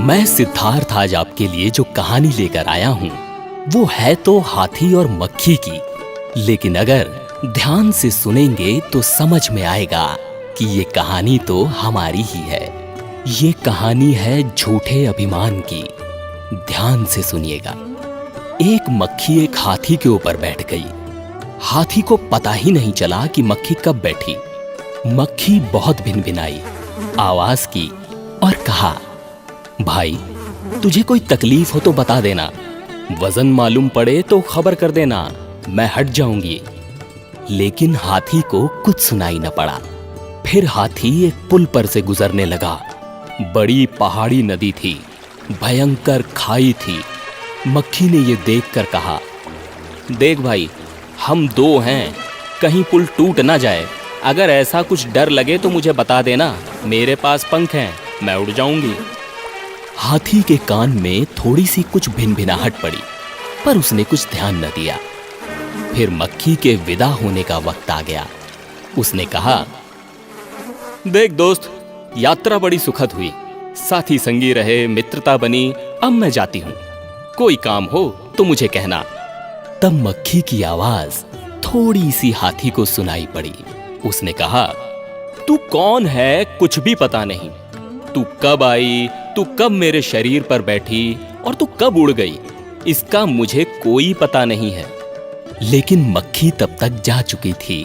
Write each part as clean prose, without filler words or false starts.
मैं सिद्धार्थ आज आपके लिए जो कहानी लेकर आया हूं वो है तो हाथी और मक्खी की, लेकिन अगर ध्यान से सुनेंगे तो समझ में आएगा कि ये कहानी तो हमारी ही है। ये कहानी है झूठे अभिमान की। ध्यान से सुनिएगा। एक मक्खी एक हाथी के ऊपर बैठ गई। हाथी को पता ही नहीं चला कि मक्खी कब बैठी। मक्खी बहुत भिनभिनाई, आवाज की और कहा, भाई तुझे कोई तकलीफ हो तो बता देना, वजन मालूम पड़े तो खबर कर देना, मैं हट जाऊंगी। लेकिन हाथी को कुछ सुनाई न पड़ा। फिर हाथी एक पुल पर से गुजरने लगा। बड़ी पहाड़ी नदी थी, भयंकर खाई थी। मक्खी ने ये देखकर कहा, देख भाई, हम दो हैं, कहीं पुल टूट ना जाए। अगर ऐसा कुछ डर लगे तो मुझे बता देना, मेरे पास पंख हैं, मैं उड़ जाऊंगी। हाथी के कान में थोड़ी सी कुछ भिनभिनाहट पड़ी, पर उसने कुछ ध्यान न दिया। फिर मक्खी के विदा होने का वक्त आ गया। उसने कहा, देख दोस्त, यात्रा बड़ी सुखद हुई, साथी संगी रहे, मित्रता बनी, अब मैं जाती हूं। कोई काम हो तो मुझे कहना। तब मक्खी की आवाज थोड़ी सी हाथी को सुनाई पड़ी। उसने कहा, तू कौन है कुछ भी पता नहीं। तू कब आई, तू कब मेरे शरीर पर बैठी और तू कब उड़ गई, इसका मुझे कोई पता नहीं है। लेकिन मक्खी तब तक जा चुकी थी।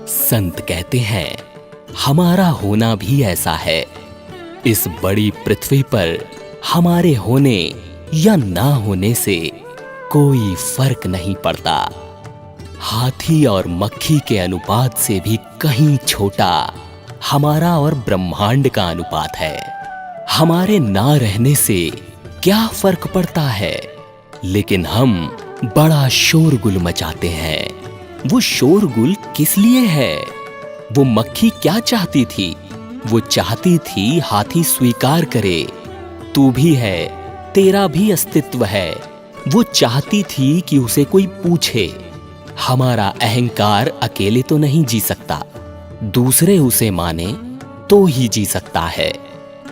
संत कहते हैं, हमारा होना भी ऐसा है। इस बड़ी पृथ्वी पर हमारे होने या ना होने से कोई फर्क नहीं पड़ता। हाथी और मक्खी के अनुपात से भी कहीं छोटा हमारा और ब्रह्मांड का अनुपात है। हमारे ना रहने से क्या फर्क पड़ता है, लेकिन हम बड़ा शोरगुल मचाते हैं। वो शोरगुल किस लिए है? वो मक्खी क्या चाहती थी? वो चाहती थी हाथी स्वीकार करे, तू भी है, तेरा भी अस्तित्व है। वो चाहती थी कि उसे कोई पूछे। हमारा अहंकार अकेले तो नहीं जी सकता, दूसरे उसे माने तो ही जी सकता है।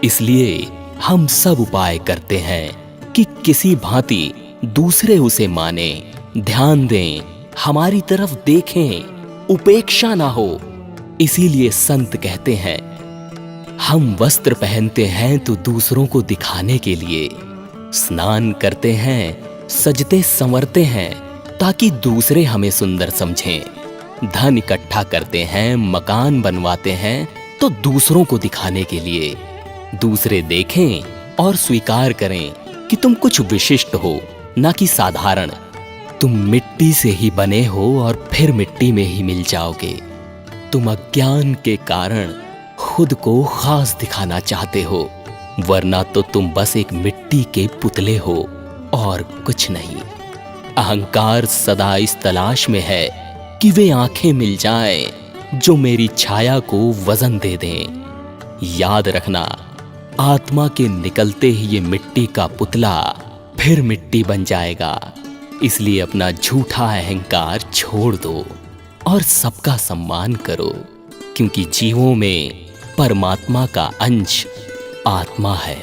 इसलिए हम सब उपाय करते हैं कि किसी भांति दूसरे उसे माने, ध्यान दें, हमारी तरफ देखें, उपेक्षा ना हो। इसीलिए संत कहते हैं, हम वस्त्र पहनते हैं तो दूसरों को दिखाने के लिए, स्नान करते हैं, सजते संवरते हैं ताकि दूसरे हमें सुंदर समझें, धन इकट्ठा करते हैं, मकान बनवाते हैं तो दूसरों को दिखाने के लिए, दूसरे देखें और स्वीकार करें कि तुम कुछ विशिष्ट हो, ना कि साधारण। तुम मिट्टी से ही बने हो और फिर मिट्टी में ही मिल जाओगे। तुम अज्ञान के कारण खुद को खास दिखाना चाहते हो, वरना तो तुम बस एक मिट्टी के पुतले हो और कुछ नहीं। अहंकार सदा इस तलाश में है कि वे आंखें मिल जाएं जो मेरी छाया को वजन दे दें। याद रखना, आत्मा के निकलते ही ये मिट्टी का पुतला फिर मिट्टी बन जाएगा। इसलिए अपना झूठा अहंकार छोड़ दो और सबका सम्मान करो, क्योंकि जीवों में परमात्मा का अंश आत्मा है।